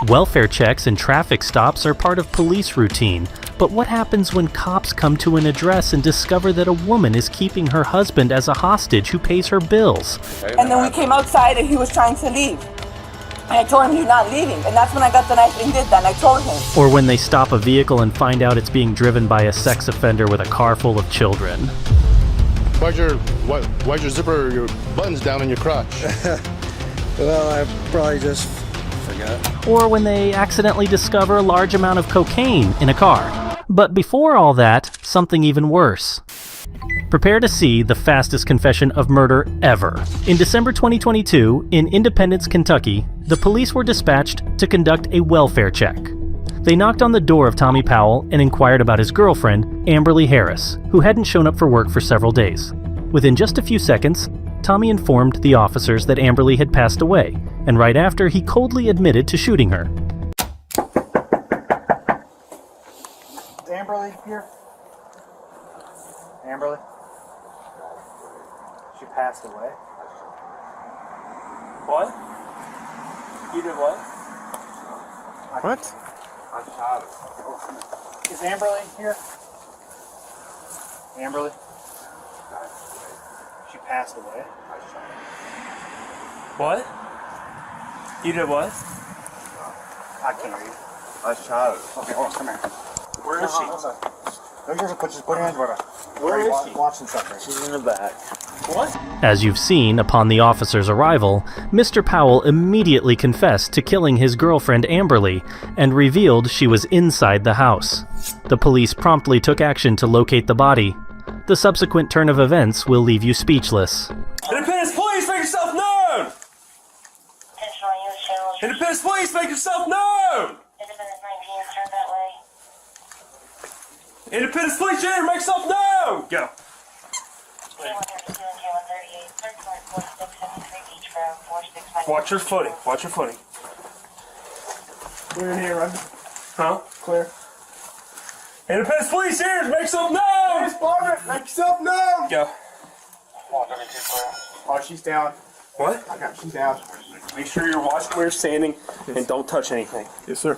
Welfare checks and traffic stops are part of police routine, but what happens when cops come to an address and discover that a woman is keeping her husband as a hostage who pays her bills? And then we came outside and he was trying to leave. And I told him, you're not leaving. And that's when I got the knife and did that, and I told him. Or when they stop a vehicle and find out it's being driven by a sex offender with a car full of children. Why's your zipper, your buttons down in your crotch? Well, I probably just forgot. Or when they accidentally discover a large amount of cocaine in a car. But before all that, something even worse. Prepare to see the fastest confession of murder ever. In December 2022, in Independence, Kentucky, the police were dispatched to conduct a welfare check. They knocked on the door of Tommy Powell and inquired about his girlfriend, Amberly Harris, who hadn't shown up for work for several days. Within just a few seconds, Tommy informed the officers that Amberly had passed away, and right after, he coldly admitted to shooting her. Is Amberly here? Amberly? She passed away. What? You did what? What? I shot her. Is Amberly here? Amberly? She passed away. I shot her. What? You did what? I can't read. I shot her. Okay, hold on, come here. Where is she? Just put your hands where Where is she? Watching something. She's in the back. What? As you've seen, upon the officers' arrival, Mr. Powell immediately confessed to killing his girlfriend Amberly and revealed she was inside the house. The police promptly took action to locate the body. The subsequent turn of events will leave you speechless. Independence Police, make yourself known! Independence Police, make yourself known! Independence 19, turn that way. Independence Police, Junior, make yourself known! Go. K132 and K138, 314673 each row, 465. Watch your footing. Watch your footing. Clear in here, right? Huh? Clear. Independence Police, Junior, make yourself known! Make yourself known! Go. 132 clear. Oh, she's down. What? I got she's down. Make sure you're watching where you're standing and don't touch anything. Yes, sir.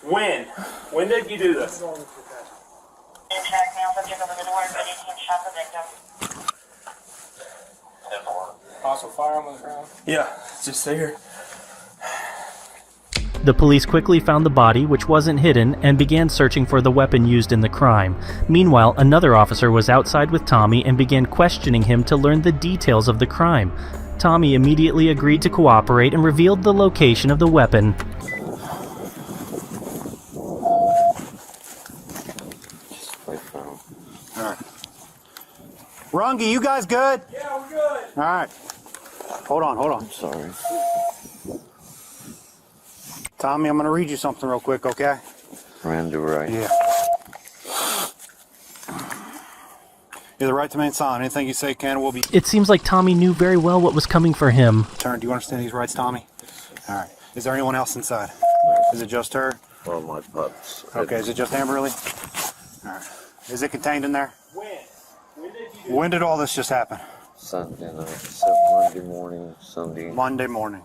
When? When did you do this? In track male subject over the door, ready to shot the victim. Also, firearm on the ground. Yeah, just stay here. The police quickly found the body, which wasn't hidden, and began searching for the weapon used in the crime. Meanwhile, another officer was outside with Tommy and began questioning him to learn the details of the crime. Tommy immediately agreed to cooperate and revealed the location of the weapon. Rungy, you guys good? Yeah, we're good. All right. Hold on. I'm sorry. Tommy, I'm going to read you something real quick, okay? Miranda right. Yeah. You're the right to remain silent. Anything you say can will be It seems like Tommy knew very well what was coming for him. turned. Do you understand these rights, Tommy? All right. Is there anyone else inside? Is it just her? Well, my pups. Okay, is it just Amberly? All right. Is it contained in there? When? When did you do When did all this just happen? Sunday night, except Monday morning, Sunday. Monday morning.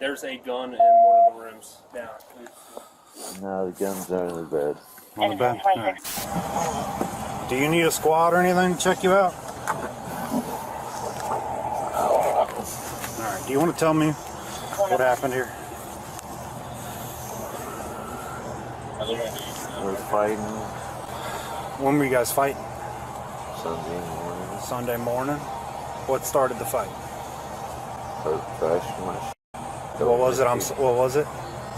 There's a gun in one of the rooms down. Now the gun's under the bed. On the bed? All right. Do you need a squad or anything to check you out? All right. Do you want to tell me what happened here? We're fighting When were you guys fighting? Sunday morning. Sunday morning. What started the fight? Crashed my What was it? What was it?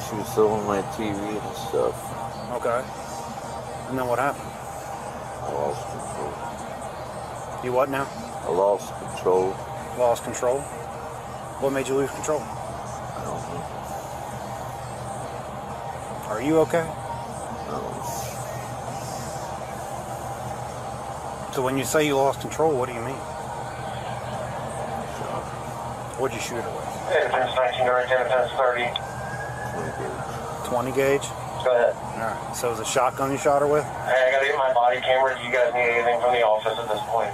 She was selling my TV and stuff. Okay. And then what happened? I lost control. You what now? I lost control. Lost control? What made you lose control? I don't know. Are you okay? So when you say you lost control, what do you mean? What'd you shoot her with? Independence 19, or Independence 30. 20 gauge? Go ahead. Alright. So it was a shotgun you shot her with? Hey, I gotta get my body camera. Do you guys need anything from the office at this point?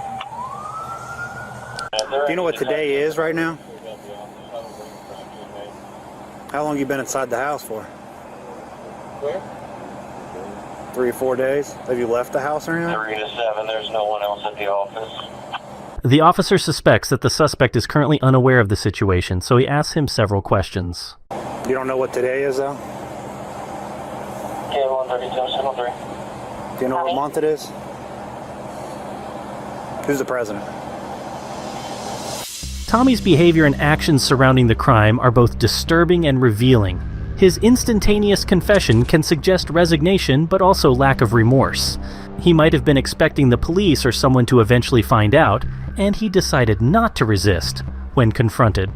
Do you know what today is right now? How long you been inside the house for? Where? 3 or 4 days? Have you left the house or anything? 3 to 7, there's no one else at the office. The officer suspects that the suspect is currently unaware of the situation, so he asks him several questions. You don't know what today is, though? Yeah, 132, 703. Do you know what month it is? Who's the president? Tommy's behavior and actions surrounding the crime are both disturbing and revealing. His instantaneous confession can suggest resignation, but also lack of remorse. He might have been expecting the police or someone to eventually find out, and he decided not to resist when confronted.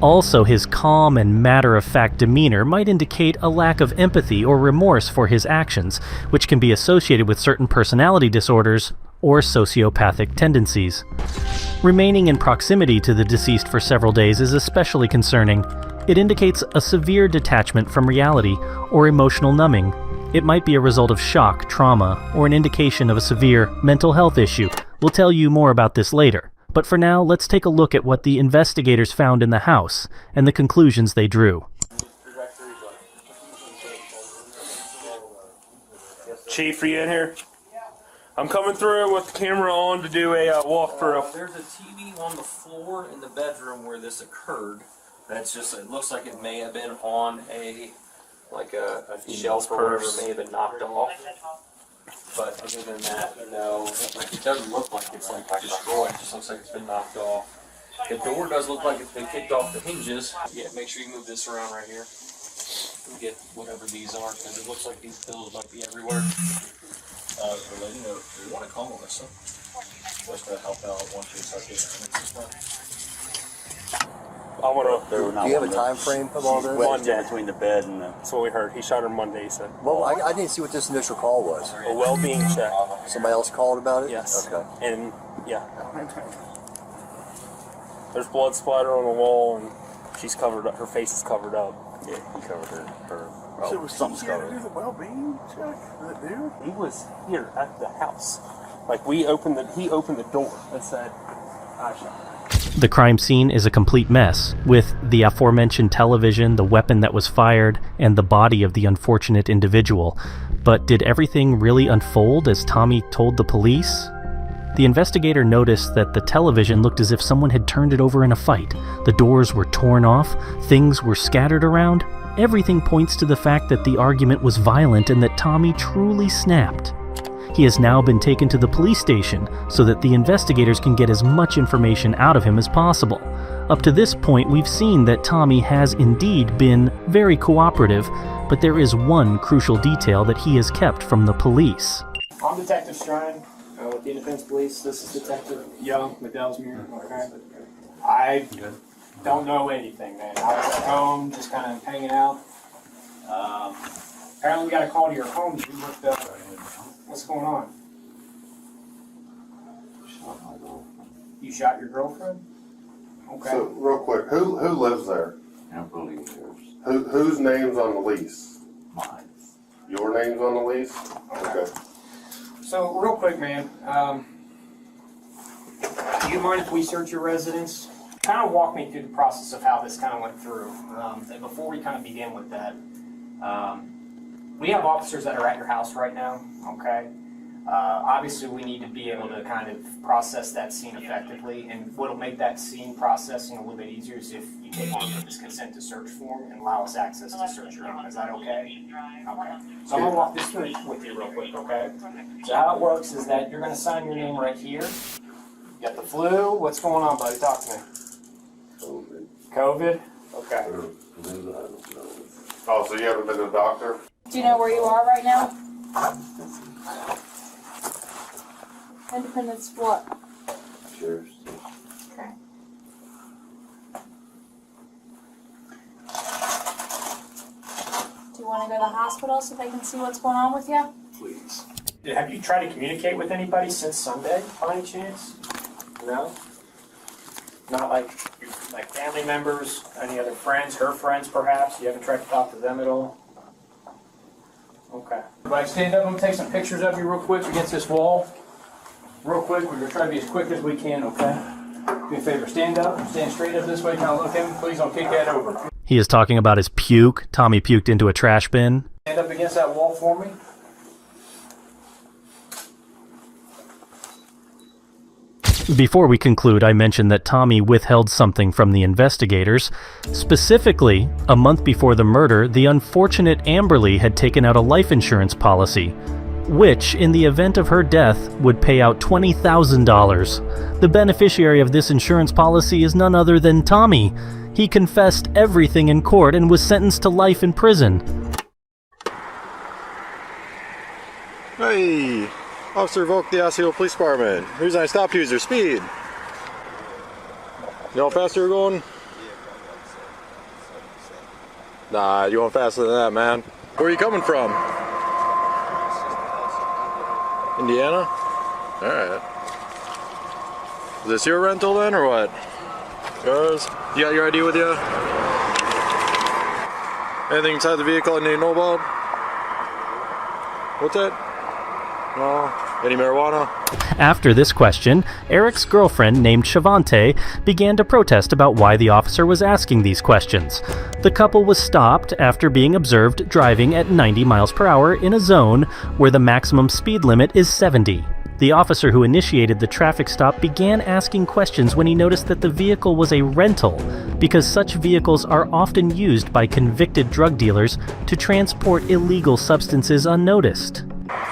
Also, his calm and matter-of-fact demeanor might indicate a lack of empathy or remorse for his actions, which can be associated with certain personality disorders or sociopathic tendencies. Remaining in proximity to the deceased for several days is especially concerning. It indicates a severe detachment from reality or emotional numbing. It might be a result of shock, trauma, or an indication of a severe mental health issue. We'll tell you more about this later. But for now, let's take a look at what the investigators found in the house and the conclusions they drew. Chief, are you in here? I'm coming through with the camera on to do a walkthrough. There's a TV on the floor in the bedroom where this occurred. That's just, it looks like it may have been on a shelf or whatever, may have been knocked off. But other than that, no, like it doesn't look like it's like destroyed. It just looks like it's been knocked off. The door does look like it's been kicked off the hinges. Yeah, make sure you move this around right here. And get whatever these are, because it looks like these pills might be everywhere. Relating, we want to call Melissa just to help out once you start getting I want to. Do you have a time frame of all this? Monday. between the bed and the. That's what we heard. He shot her Monday, he said. Well, I didn't see what this initial call was. A well-being check. Somebody else called about it? Yes. Okay. And, yeah. There's blood splatter on the wall, and she's covered up. Her face is covered up. Yeah, he covered her. So something's covered. a well-being check for that dude? He was here at the house. Like, he opened the door and said, I shot her. The crime scene is a complete mess, with the aforementioned television, the weapon that was fired, and the body of the unfortunate individual. But did everything really unfold as Tommy told the police? The investigator noticed that the television looked as if someone had turned it over in a fight. The doors were torn off, things were scattered around. Everything points to the fact that the argument was violent and that Tommy truly snapped. He has now been taken to the police station so that the investigators can get as much information out of him as possible. Up to this point, we've seen that Tommy has indeed been very cooperative, but there is one crucial detail that he has kept from the police. I'm Detective Strine with the Independence Police. This is Detective Young with Ellesmere. Okay. I don't know anything, man. I was at home, just kind of hanging out. Apparently, we got a call to your home. What's going on? You shot your girlfriend? Okay. So, real quick, who lives there? I don't believe yours. Whose name's on the lease? Mine. Your name's on the lease? Okay. So, real quick, man. Do you mind if we search your residence? Kind of walk me through the process of how this kind of went through. And before we kind of begin with that, we have officers that are at your house right now, okay? Obviously, we need to be able to kind of process that scene effectively, and what'll make that scene processing a little bit easier is if you take on this consent to search form and allow us access to search your home. Is that okay? Okay. So I'm gonna walk this through with you real quick, okay? So how it works is that you're gonna sign your name right here. You got the flu. What's going on, buddy? Talk to me. COVID. COVID? Okay. Oh, so you haven't been to the doctor? Do you know where you are right now? Independence what? Sheriff's. Okay. Do you want to go to the hospital so they can see what's going on with you? Please. Have you tried to communicate with anybody since Sunday, by any chance? No? Not like family members, any other friends, her friends perhaps? You haven't tried to talk to them at all? Okay. Everybody stand up. I'm going to take some pictures of you real quick against this wall. Real quick. We're going to try to be as quick as we can, okay? me a favor, stand up, stand straight up this way, kind of look at me. Please don't kick that over. He is talking about his puke. Tommy puked into a trash bin. Stand up against that wall for me. Before we conclude, I mentioned that Tommy withheld something from the investigators. Specifically, a month before the murder, the unfortunate Amberly had taken out a life insurance policy, which, in the event of her death, would pay out $20,000. The beneficiary of this insurance policy is none other than Tommy. He confessed everything in court and was sentenced to life in prison. Hey! Officer revoked the Osceola Police Department. The reason I stopped you is your speed. You know how fast you were going? Nah, you going faster than that, man. Where are you coming from? Indiana? Alright. Is this your rental then, or what? Yours? You got your ID with you? Anything inside the vehicle I need to know about? What's that? No. Any marijuana? After this question, Eric's girlfriend, named Shavante, began to protest about why the officer was asking these questions. The couple was stopped after being observed driving at 90 miles per hour in a zone where the maximum speed limit is 70. The officer who initiated the traffic stop began asking questions when he noticed that the vehicle was a rental, because such vehicles are often used by convicted drug dealers to transport illegal substances unnoticed.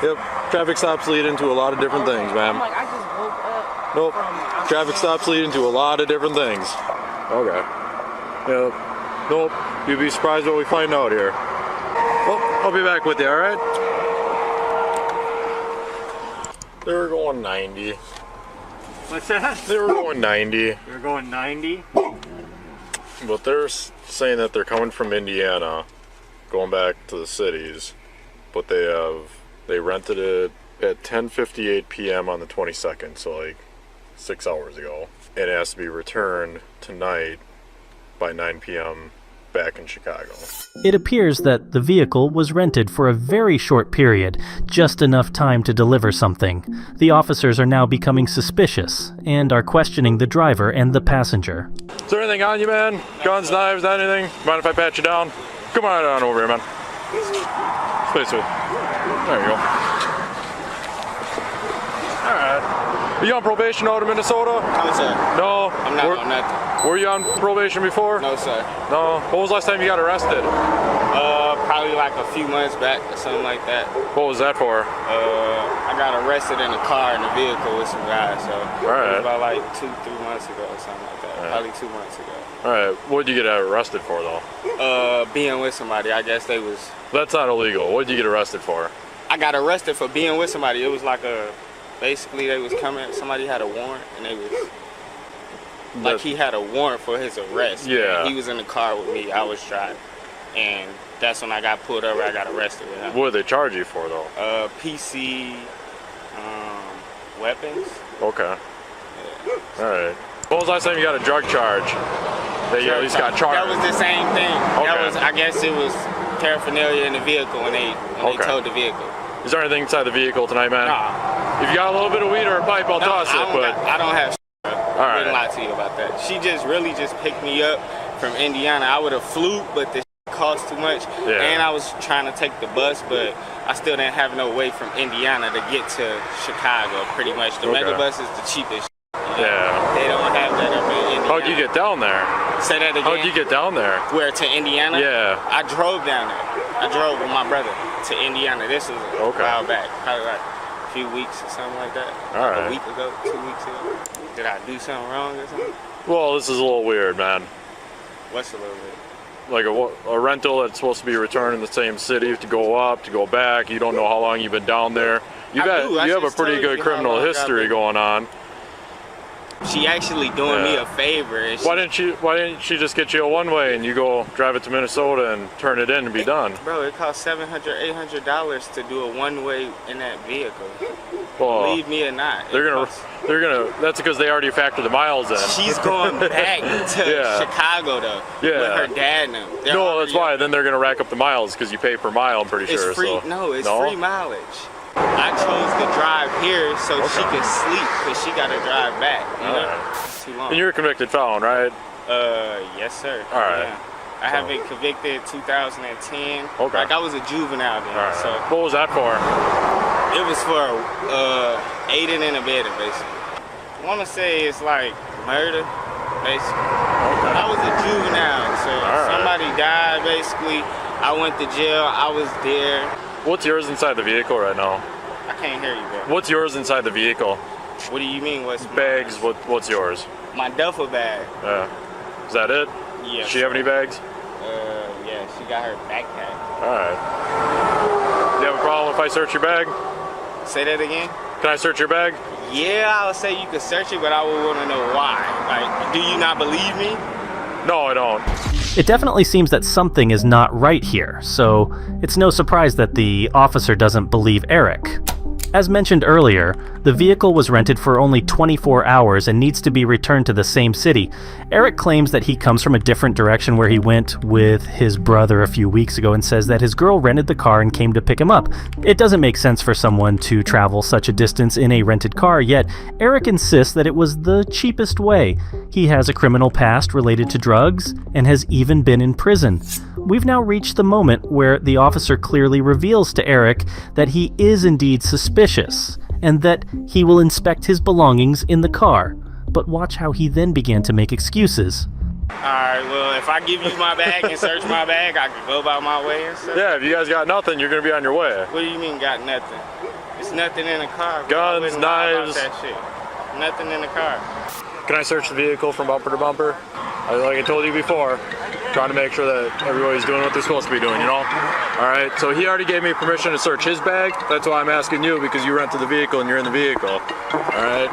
Yep, traffic stops lead into a lot of different things, ma'am. I just woke up. Nope, traffic stops lead into a lot of different things. Okay. Yeah. Nope, you'd be surprised what we find out here. Well, I'll be back with you, alright? They were going 90. What's that? They were going 90. They're going 90? But they're saying that they're coming from Indiana, going back to the cities, but they rented it at 10:58 p.m. on the 22nd, so like 6 hours ago. And it has to be returned tonight by 9 p.m. back in Chicago. It appears that the vehicle was rented for a very short period, just enough time to deliver something. The officers are now becoming suspicious and are questioning the driver and the passenger. Is there anything on you, man? Guns, knives, anything? Mind if I pat you down? Come on over here, man. Space with. There you go. Alright. Are you on probation out of Minnesota? No, sir. No? I'm not on nothing. Were you on probation before? No, sir. No? When was the last time you got arrested? Probably like a few months back or something like that. What was that for? I got arrested in a car in a vehicle with some guys, so Alright. it was about like 2-3 months ago or something like that. Right. Probably 2 months ago. Alright, what did you get arrested for though? Being with somebody. I guess they was... That's not illegal. What did you get arrested for? I got arrested for being with somebody. It was like basically they was coming, somebody had a warrant and they was... Like he had a warrant for his arrest. Yeah. He was in the car with me, I was driving. And that's when I got pulled over, I got arrested with him. What did they charge you for though? PC, weapons. Okay. Yeah. Alright. When was the last time you got a drug charge? That you at least got charged? That was the same thing. Okay. That was, I guess it was paraphernalia in the vehicle when they towed the vehicle. Is there anything inside the vehicle tonight, man? Nah. If you got a little bit of weed or a pipe, I'll toss it, but... I don't have All right. I didn't lie to you about that. She just really just picked me up from Indiana. I would have flew, but the cost too much. Yeah. And I was trying to take the bus, but I still didn't have no way from Indiana to get to Chicago, pretty much. The mega bus is the cheapest. Yeah. They don't have that up in Indiana. How'd you get down there? Say that again. How'd you get down there? Where, to Indiana? Yeah. I drove down there. I drove with my brother to Indiana. This was a while back, probably like a few weeks or something like that. All right. A week ago, 2 weeks ago. Did I do something wrong or something? Well, this is a little weird, man. What's a little bit? Like a rental that's supposed to be returned in the same city to go up, to go back. You don't know how long you've been down there. You have a pretty good criminal history going on. She actually doing me a favor. Why didn't she just get you a one-way and you go drive it to Minnesota and turn it in and be done? Bro, it costs $700, $800 to do a one-way in that vehicle. Well, believe me or not. They're gonna. That's because they already factor the miles in. She's going back to Chicago though. Yeah. With her dad and them. No, that's why. Then they're gonna rack up the miles because you pay per mile. I'm pretty sure. It's free. So. No, it's free mileage. I chose to drive here so she could sleep because she got to drive back. You know? too long. And you're a convicted felon, right? Yes, sir. All right. Yeah. I have been convicted 2010. Okay. Like I was a juvenile then. All right. So What was that for? it was for aiding and abetting, basically. I want to say it's like murder, basically. Okay. I was a juvenile, so somebody died, basically. I went to jail. I was there. What's yours inside the vehicle right now? I can't hear you, bro. What's yours inside the vehicle? What do you mean? What's bags? What's yours? My duffel bag. Is that it? Yeah. Does she have any bags? Yeah, she got her backpack. All right. Do you have a problem if I search your bag? Say that again? Can I search your bag? Yeah, I would say you could search it, but I would want to know why. Like, do you not believe me? No, I don't. It definitely seems that something is not right here, so it's no surprise that the officer doesn't believe Eric. As mentioned earlier, the vehicle was rented for only 24 hours and needs to be returned to the same city. Eric claims that he comes from a different direction where he went with his brother a few weeks ago and says that his girl rented the car and came to pick him up. It doesn't make sense for someone to travel such a distance in a rented car, yet Eric insists that it was the cheapest way. He has a criminal past related to drugs and has even been in prison. We've now reached the moment where the officer clearly reveals to Eric that he is indeed suspicious and that he will inspect his belongings in the car. But watch how he then began to make excuses. Alright, well, if I give you my bag and search my bag, I could go about my way and stuff? Yeah, if you guys got nothing, you're going to be on your way. What do you mean got nothing? There's nothing in the car. Guns, knives. That shit. Nothing in the car. Can I search the vehicle from bumper to bumper? Like I told you before, trying to make sure that everybody's doing what they're supposed to be doing, you know? Alright, so he already gave me permission to search his bag. That's why I'm asking you, because you rented the vehicle and you're in the vehicle. Alright?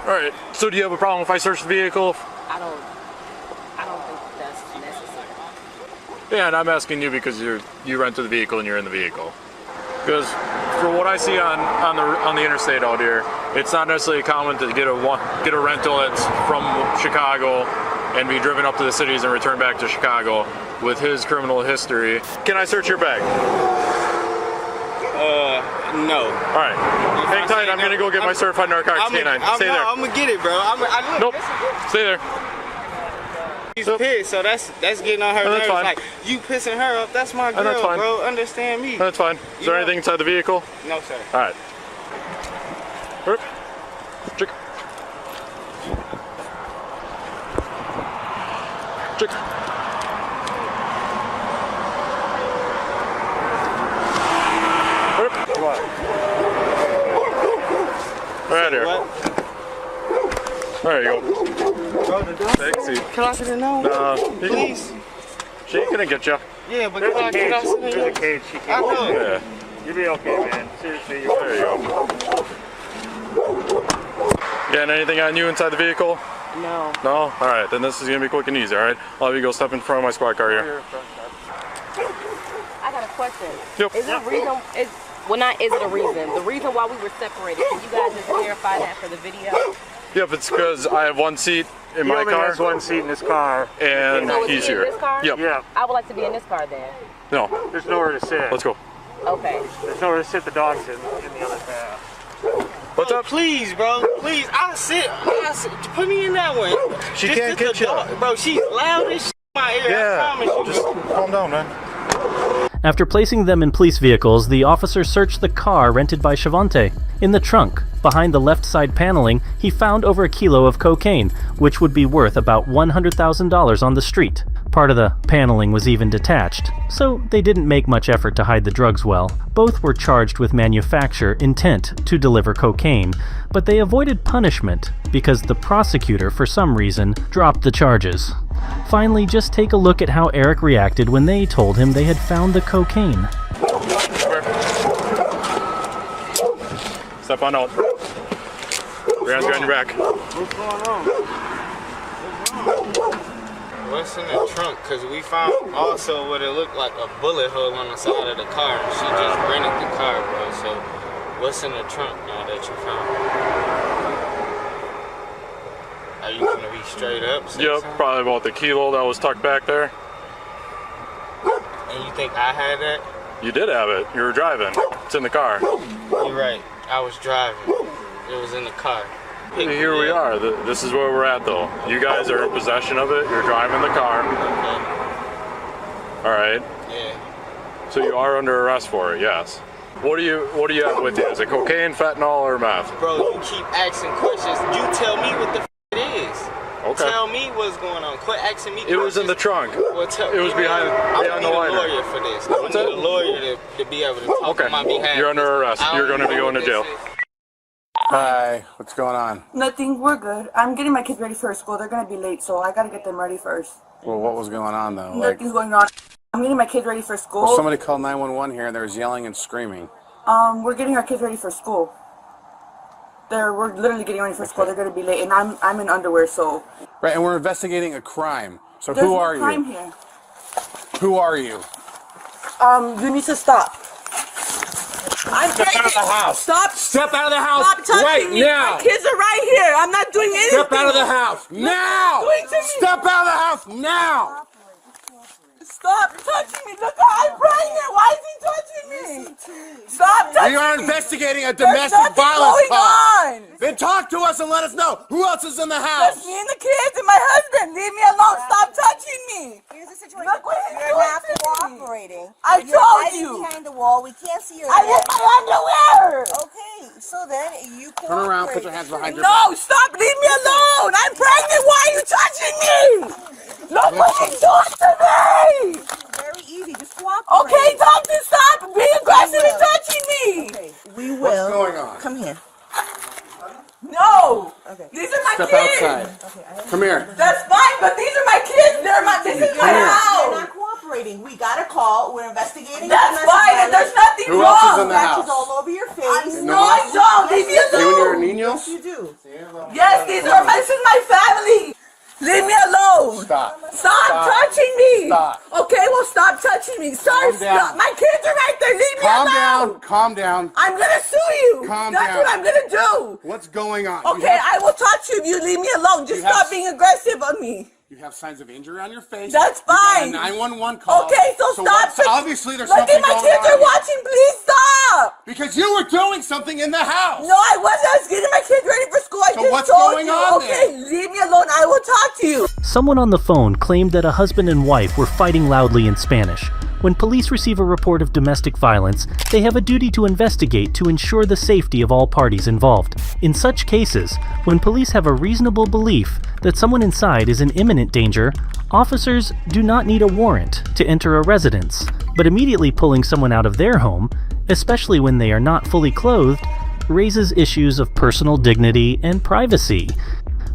Alright, so do you have a problem if I search the vehicle? I don't think that's necessary. Yeah, and I'm asking you because you rented the vehicle and you're in the vehicle. Because for what I see on the interstate out here, it's not necessarily common to get a rental that's from Chicago and be driven up to the cities and return back to Chicago with his criminal history. Can I search your bag? No. All right. Hang tight. I'm gonna go get my certified narcotics canine. Stay there. I'm gonna get it, bro. Nope. Stay there. She's pissed, so that's getting on her nerves. Fine. Like, you pissing her up, that's my girl, that's fine. bro. Understand me. That's fine. Is there anything inside the vehicle? No, sir. All right. Chick. Chick. Right here. There you go. Take a seat. Can I sit in now? No. Please? She ain't gonna get you. Yeah, but can I sit in There's a cage. She I can't. know. Yeah. You'll be okay, man. Seriously, you're There you go. Getting anything on you inside the vehicle? No. No? Alright, then this is gonna be quick and easy, alright? I'll have you go step in front of my squad car here. I got a question. Yep. Is there a reason? Well, not is it a reason? The reason why we were separated. Can you guys just verify that for the video? Yep, it's because I have one seat in my car. He has one seat in his car. And So is he's he in here. this car? Yep. Yeah. I would like to be in this car then. No. There's nowhere to sit. Let's go. Okay. There's nowhere to sit. The dog's in the other path. What's up? Please, bro. Please. I'll sit. Put me in that one. She can't get you. Bro, she's loud as shit in my ear. Yeah. I promise you. Just calm down, man. After placing them in police vehicles, the officer searched the car rented by Shavante. In the trunk, behind the left side paneling, he found over 1 kilo of cocaine, which would be worth about $100,000 on the street. Part of the paneling was even detached, so they didn't make much effort to hide the drugs well. Both were charged with manufacture intent to deliver cocaine, but they avoided punishment because the prosecutor, for some reason, dropped the charges. Finally, just take a look at how Eric reacted when they told him they had found the cocaine. Step on out. Your hands behind your back. What's going on? What's in the trunk? Because we found also what it looked like a bullet hole on the side of the car. She just rented the car, bro. So what's in the trunk now that you found? Are you going to be straight up? Yep, probably about the kilo that was tucked back there. And you think I had that? You did have it. You were driving. It's in the car. You're right. I was driving. It was in the car. Here we are. This is where we're at, though. You guys are in possession of it. You're driving the car. All right. Yeah. So you are under arrest for it, yes. What do you have with you? Is it cocaine, fentanyl, or meth? Bro, you keep asking questions. You tell me what the it is. Okay. Tell me what's going on. Quit asking me It questions. was in the trunk. Well, It was behind the liner. I need a lawyer for this. I need a lawyer to be able to talk on my behalf. You're under arrest. You're going to be going to jail. Hi, what's going on? Nothing, we're good. I'm getting my kids ready for school. They're gonna be late, so I gotta get them ready first. Well, what was going on though? Like, Nothing's going on. I'm getting my kids ready for school. well, somebody called 911 here and there was yelling and screaming. We're getting our kids ready for school. We're literally getting ready for school. They're gonna be late, and I'm in underwear, so. Right, and we're investigating a crime. So There's who no are crime you? Here. Who are you? You need to stop. Step out of the house. Stop. Step out of the house Stop touching right me. now. My kids are right here. I'm not doing anything. Step out of the house now. Step out of the house now. Stop touching me. Look, I'm pregnant. Why is he touching me? Stop touching me. We are investigating a There's domestic nothing violence going call. on. Then talk to us and let us know who else is in the house. Just me and the kids and my husband. Leave me alone. Stop touching me. Here's the situation. Look what he's You're doing not to me. cooperating. I You're told hiding you. behind the wall. We can't see your I head. want my underwear. Okay, so then you cooperate. Turn around, put your hands behind your No, back. stop. Leave me alone. I'm pregnant. Why are you touching me? Look what he's doing to me. Very easy. Just cooperate. Okay, Tom, to stop being aggressive and touching me. Okay, we will. What's going on? Come here. No. Okay. These are my Step kids. outside. Come here. That's fine, but these are my kids. This is my You're house. not cooperating. We got a call. We're investigating. That's domestic fine, and there's violence. nothing Who wrong. else is in the Scratches house? all over your face. No, I don't. Leave me You and your alone. niños? Yes, you do. Yes, this is my family. Leave me alone. Stop. Stop touching me. Stop. Okay, well, stop touching me. Sorry, Calm down. stop. My kids are right there. Leave me Calm alone. down. Calm down. I'm gonna sue you. Calm That's down. what I'm gonna do. What's going on? Okay, I will touch you if you leave me alone. Just You have- stop being aggressive on me. You have signs of injury on your face. That's You got fine. a 911 call. Okay, so stop. so obviously there's Look something at my going kids on are here. watching. Please stop. Because you were doing something in the house. No, I wasn't. I was getting my kids ready for school. I So just what's told going you. on Okay, leave me alone. I will talk to you. Someone on the phone claimed that a husband and wife were fighting loudly in Spanish. When police receive a report of domestic violence, they have a duty to investigate to ensure the safety of all parties involved. In such cases, when police have a reasonable belief that someone inside is in imminent danger, officers do not need a warrant to enter a residence, but immediately pulling someone out of their home, especially when they are not fully clothed, raises issues of personal dignity and privacy.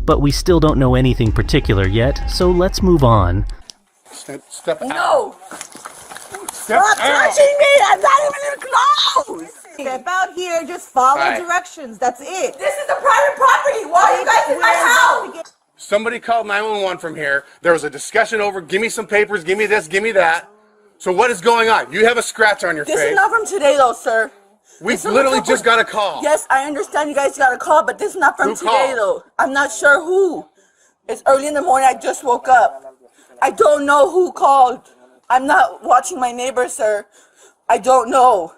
But we still don't know anything particular yet, so let's move on. Step out. No. Step Stop out. touching me. I'm not even in clothes. Step out here. Just follow Right. directions. That's it. This is a private property. Why are you guys in my house? Somebody called 911 from here. There was a discussion over, give me some papers, give me this, give me that. So what is going on? You have a scratch on your This face. is not from today, though, sir. We This is literally a couple- just got a call. Yes, I understand you guys got a call, but this is not from Who today, called? though. I'm not sure who. It's early in the morning. I just woke up. I don't know who called. I'm not watching my neighbor, sir. I don't know.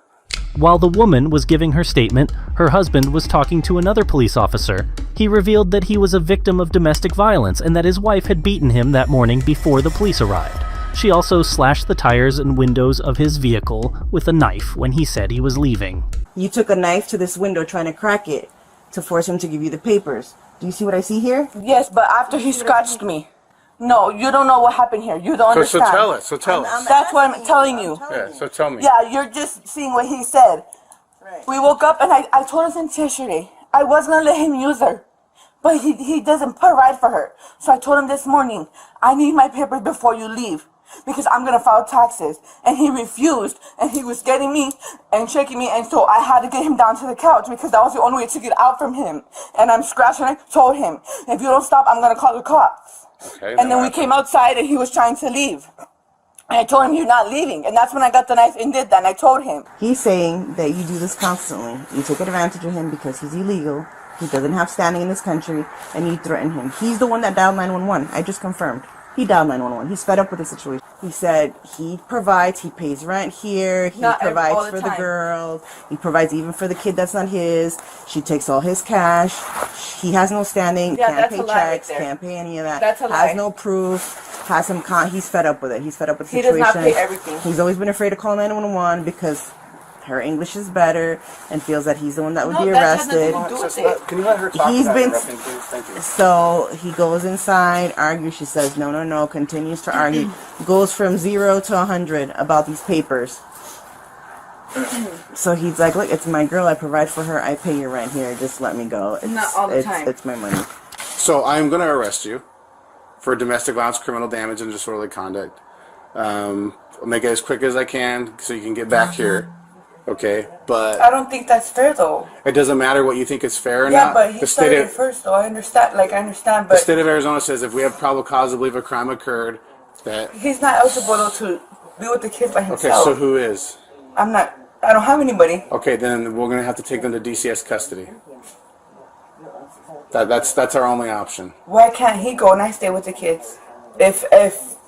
While the woman was giving her statement, her husband was talking to another police officer. He revealed that he was a victim of domestic violence and that his wife had beaten him that morning before the police arrived. She also slashed the tires and windows of his vehicle with a knife when he said he was leaving. You took a knife to this window trying to crack it to force him to give you the papers. Do you see what I see here? Yes, but after he scratched me. No, you don't know what happened here. You don't So understand. tell us, so tell us. That's what I'm telling you. Yeah, so tell me. Yeah, you're just seeing what he said. We woke up and I told him since yesterday, I was going to let him use her. But he doesn't provide for her. So I told him this morning, I need my papers before you leave. Because I'm going to file taxes. And he refused. And he was getting me and shaking me. And so I had to get him down to the couch because that was the only way to get out from him. And I'm scratching. I told him, if you don't stop, I'm going to call the cops. Okay, And then we came outside and he was trying to leave. And I told him you're not leaving. And that's when I got the knife and did that. And I told him. He's saying that you do this constantly. You take advantage of him because he's illegal. He doesn't have standing in this country, and you threaten him. He's the one that dialed 911. I just confirmed. He dialed 911. He's fed up with the situation. He said he provides, he pays rent here, he Not provides all the for the time. girls, he provides even for the kid that's not his. She takes all his cash. He has no standing, Yeah, can't that's pay a lie right checks, there. can't pay any of that. That's a has lie. no proof, has some he's fed up with it. He's fed up with the He does situation. not pay everything. He's always been afraid to call 911 because her English is better and feels that he's the one that would No, be that has nothing arrested. to do with it. Can you let her talk He's without been interrupting, please? Thank you. so he goes inside, argues. She says no, continues to argue, goes from 0 to 100 about these papers. So he's like, look, it's my girl, I provide for her, I pay your rent here, just let me go. It's, Not all the time. It's my money. So I'm going to arrest you for domestic violence, criminal damage, and disorderly conduct. I'll make it as quick as I can so you can get back here. Okay, but I don't think that's fair though. it doesn't matter what you think is fair or Yeah, not. but he the started state it of first though. I understand, the but state of Arizona says if we have probable cause to believe a crime occurred, that he's not eligible to be with the kids by okay. himself. So who is? I'm not. I don't have anybody. Okay, then we're gonna have to take them to DCS custody. That's our only option. Why can't he go and I stay with the kids? If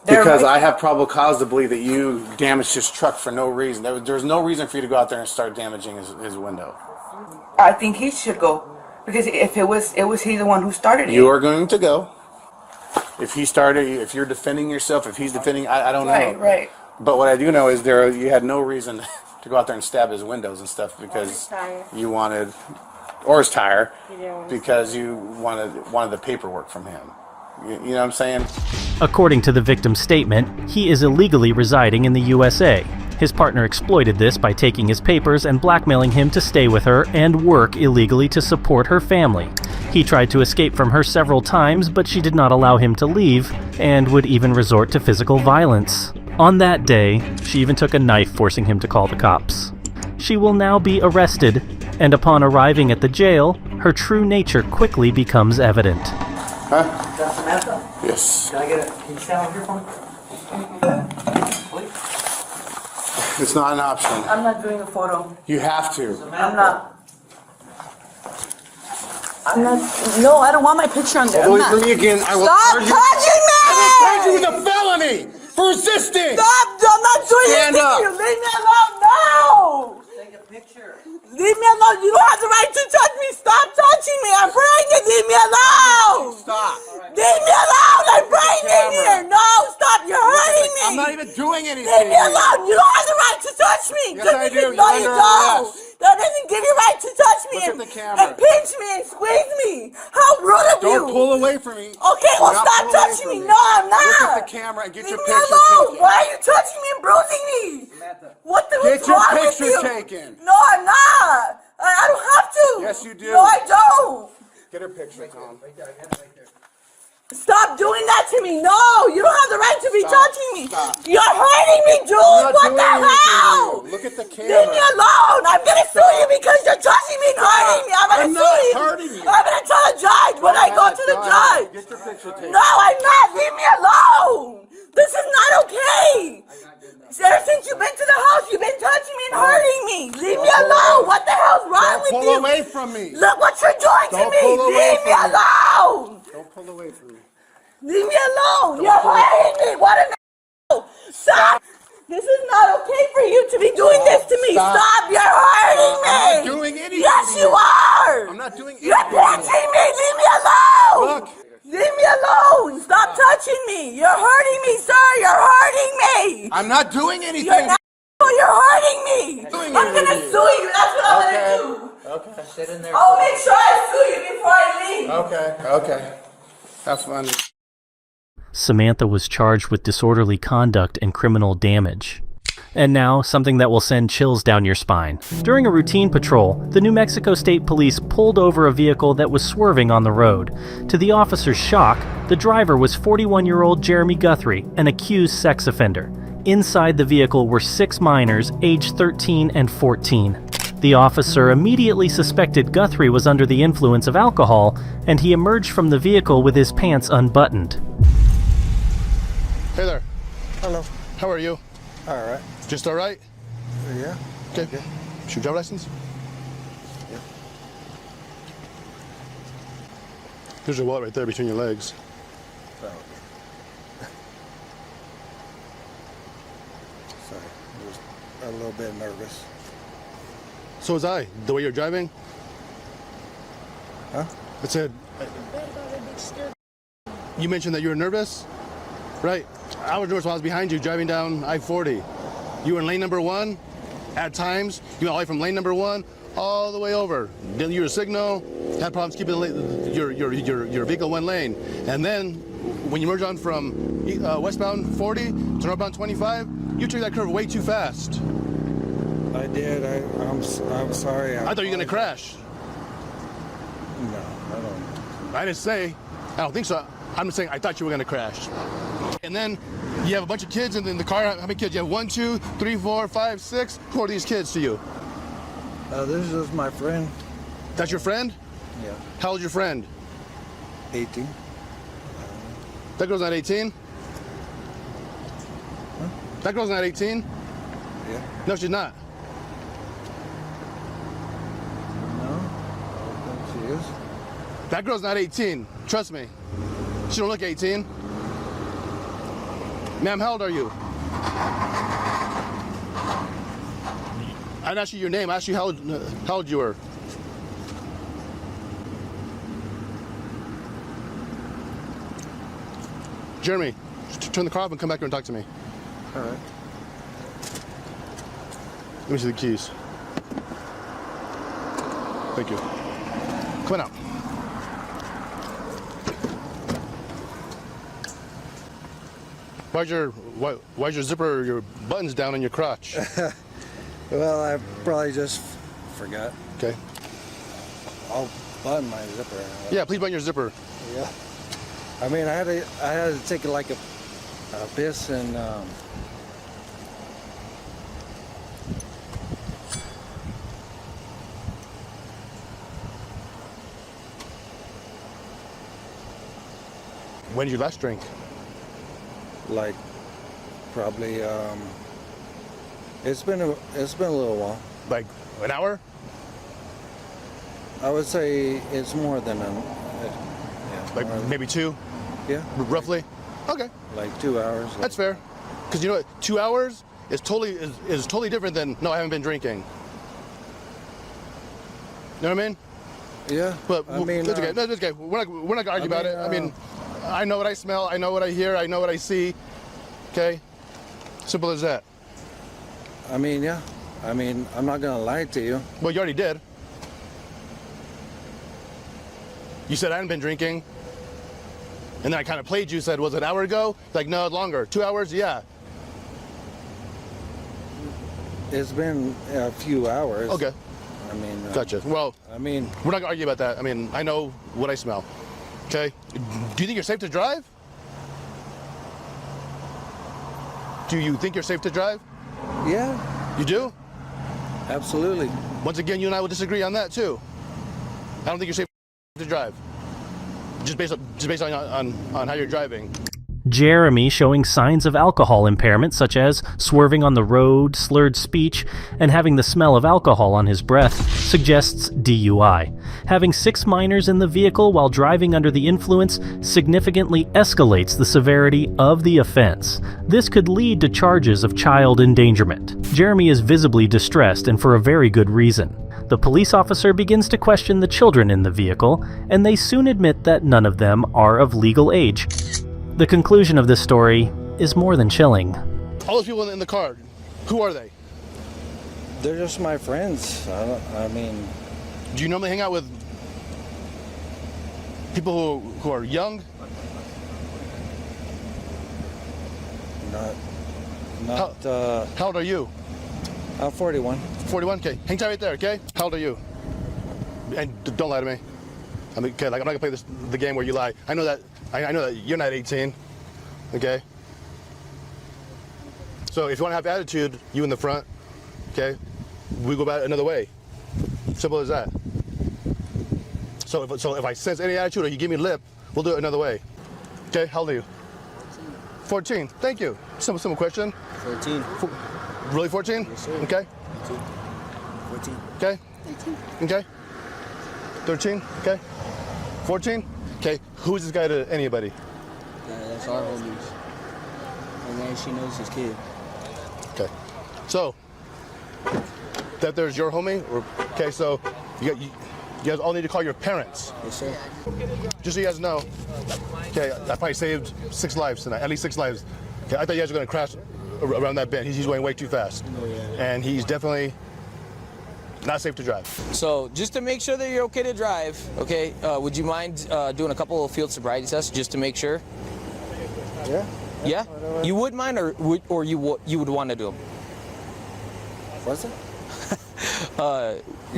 they're Because I have probable cause to believe that you damaged his truck for no reason. There's no reason for you to go out there and start damaging his window. I think he should go because if it was he the one who started it. You are going to go. If he started, if you're defending yourself, if he's defending, I don't know. Right. But what I do know is you had no reason to go out there and stab his windows and stuff because you wanted, or his tire, because you wanted the paperwork from him. You know what I'm saying? According to the victim's statement, he is illegally residing in the USA. His partner exploited this by taking his papers and blackmailing him to stay with her and work illegally to support her family. He tried to escape from her several times, but she did not allow him to leave and would even resort to physical violence. On that day, she even took a knife, forcing him to call the cops. She will now be arrested, and upon arriving at the jail, her true nature quickly becomes evident. Huh? That's Samantha? Yes. Can you stand over here for me? It's not an option. I'm not doing a photo. You have to. I'm not. No, I don't want my picture on there. Well, for me again, I will Stop charge you. touching me! I will charge you with a felony for resisting. Stop! I'm not doing Stand anything up. to you. Leave me alone. No! Take a picture. Leave me alone. You don't have the right to touch me. Stop touching me. I'm pregnant. Leave me alone. Stop. Leave me alone. I'm pregnant here. No, stop. You're hurting me. I'm not even doing anything. Leave me alone. You don't have the right to touch me. Yes, I do. No, You're you under don't. arrest. That doesn't give you right to touch me Look at and, the camera. and pinch me and squeeze me. How rude of you. Don't pull away from me. Okay, well, Do not stop pull away touching from me. No, I'm not. Look at the camera and get Leave your me picture alone. taken. Why are you touching me and bruising me? What the Get what's your wrong with picture you? taken. No, I'm not. I don't have to. Yes, you do. No, I don't. Get her picture, Tom. Stop doing that to me. No, you don't have the right to be Stop. touching me. Stop. You're hurting me, dude. I'm not What doing the anything to hell? you. Look at the camera. Leave me alone. I'm going to sue you because you're touching me and hurting me. I'm going I'm to not sue you. hurting you. I'm going to tell the judge when I go to the judge. Get your picture taken. No, I'm not. Leave me alone. This is not okay. Ever since you've been to the house, you've been touching me and hurting me. Leave me alone. What the hell's wrong with Don't you? pull away from me. Look what you're doing to Don't me. pull away Leave me from me. alone. Don't pull away from me. Leave me alone. You're hurting me. What an asshole. Stop. This is not okay for you to be doing this to me. Stop. Stop. You're hurting me. I'm not doing anything. Yes, you are. I'm not doing anything. You're pinching me. Leave me alone. Look. Leave me alone. Stop touching me. You're hurting me, sir. You're hurting me. I'm not doing anything. You're not. You're hurting me. Doing I'm going to anything. sue you. That's what I'm going to do. Okay. Sit in there. I'll make sure I sue you before I leave. Okay. Have fun. Samantha was charged with disorderly conduct and criminal damage. And now, something that will send chills down your spine. During a routine patrol, the New Mexico State Police pulled over a vehicle that was swerving on the road. To the officer's shock, the driver was 41-year-old Jeremy Guthrie, an accused sex offender. Inside the vehicle were 6 minors, aged 13 and 14. The officer immediately suspected Guthrie was under the influence of alcohol, and he emerged from the vehicle with his pants unbuttoned. Hey there. Hello. How are you? All right. Just all right? Yeah. Okay. Is your driver's license? Yeah. There's your wallet right there between your legs. Oh, a little bit nervous. So was I. The way you're driving? Huh? I said, you mentioned that you were nervous? Right. I was nervous while I was behind you driving down I-40. You were in lane number 1. At times, you went all the way from lane number 1 all the way over. Then you were a signal, had problems keeping your vehicle one lane. And then when you merge on from westbound 40 to northbound 25, you took that curve way too fast. I did. I'm sorry. I thought you were going to crash. No, I don't. I didn't say. I don't think so. I'm just saying I thought you were going to crash. And then you have a bunch of kids in the car. How many kids? You have 1, 2, 3, 4, 5, 6. Who are these kids to you? This is my friend. That's your friend? Yeah. How old's your friend? 18. That girl's not 18? Huh? That girl's not 18? Yeah. No, she's not. No, I don't think she is. That girl's not 18. Trust me. She don't look 18. Ma'am, how old are you? I didn't ask you your name. I asked you how old you were. Jeremy, turn the car off and come back here and talk to me. All right. Let me see the keys. Thank you. Come on out. Why's your zipper, your buttons down on your crotch? Well, I probably just forgot. Okay. I'll button my zipper. Yeah, please button your zipper. Yeah. I mean, I had to take it like a piss and When did you last drink? like probably it's been a little while. Like an hour? I would say it's more than yeah. Like maybe 2? Yeah. Roughly? Okay. Like 2 hours. That's fair. Because you know what? 2 hours is totally different than, no, I haven't been drinking. You know what I mean? Yeah. But I mean, it's okay. No, it's okay. We're not gonna argue about it. I mean, I know what I smell. I know what I hear. I know what I see. Okay. Simple as that. I mean, yeah. I mean, I'm not gonna lie to you. Well, you already did. You said I hadn't been drinking. And then I kind of played you, said, was it an hour ago? Like, no, longer. 2 hours? Yeah. It's been a few hours. Okay. I mean, Gotcha. Well, I mean, we're not gonna argue about that. I mean, I know what I smell. Okay. Do you think you're safe to drive? Do you think you're safe to drive? Yeah. You do? Absolutely. Once again, you and I will disagree on that too. I don't think you're safe to drive. Just based on how you're driving. Jeremy showing signs of alcohol impairment, such as swerving on the road, slurred speech, and having the smell of alcohol on his breath, suggests DUI. Having 6 minors in the vehicle while driving under the influence significantly escalates the severity of the offense. This could lead to charges of child endangerment. Jeremy is visibly distressed, and for a very good reason. The police officer begins to question the children in the vehicle, and they soon admit that none of them are of legal age. The conclusion of this story is more than chilling. All those people in the car, who are they? They're just my friends. I mean, do you normally hang out with people who are young? How old are you? I'm 41. 41? Okay. Hang tight right there, okay? How old are you? And don't lie to me. I mean, okay, like I'm not gonna play the game where you lie. I know that you're not 18. Okay? So if you want to have attitude, you in the front, okay? We go about it another way. Simple as that. So if I sense any attitude or you give me lip, we'll do it another way. Okay? How old are you? 14. Thank you. Simple question. 14. Really 14? Yes, sir. Okay. 14. Okay. 13. Okay. 13. Okay. 14. Okay. Who's this guy to anybody? That's our homies. And then she knows his kid. Okay. So, that there's your homie? Okay, so you guys all need to call your parents. Yes, sir. Just so you guys know, okay, I probably saved 6 lives tonight, at least 6 lives. Okay, I thought you guys were going to crash around that bend. He's going way too fast. And he's definitely not safe to drive. So just to make sure that you're okay to drive, okay, would you mind doing a couple of field sobriety tests just to make sure? Yeah. Yeah? You would mind, or you would want to do them? What's it?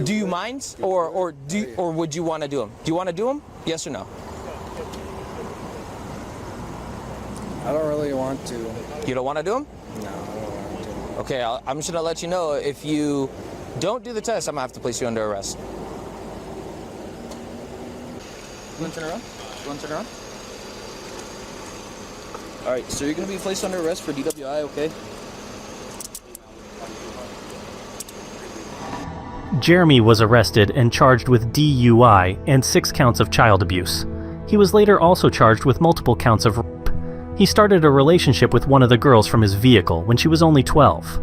Do you mind, or would you want to do them? Do you want to do them? Yes or no? I don't really want to. You don't want to do them? No, I don't want to. Okay, I'm just gonna let you know, if you don't do the test, I'm gonna have to place you under arrest. You want to turn around? You want to turn around? All right, so you're gonna be placed under arrest for DWI, okay? Jeremy was arrested and charged with DUI and 6 counts of child abuse. He was later also charged with multiple counts of rape. He started a relationship with one of the girls from his vehicle when she was only 12.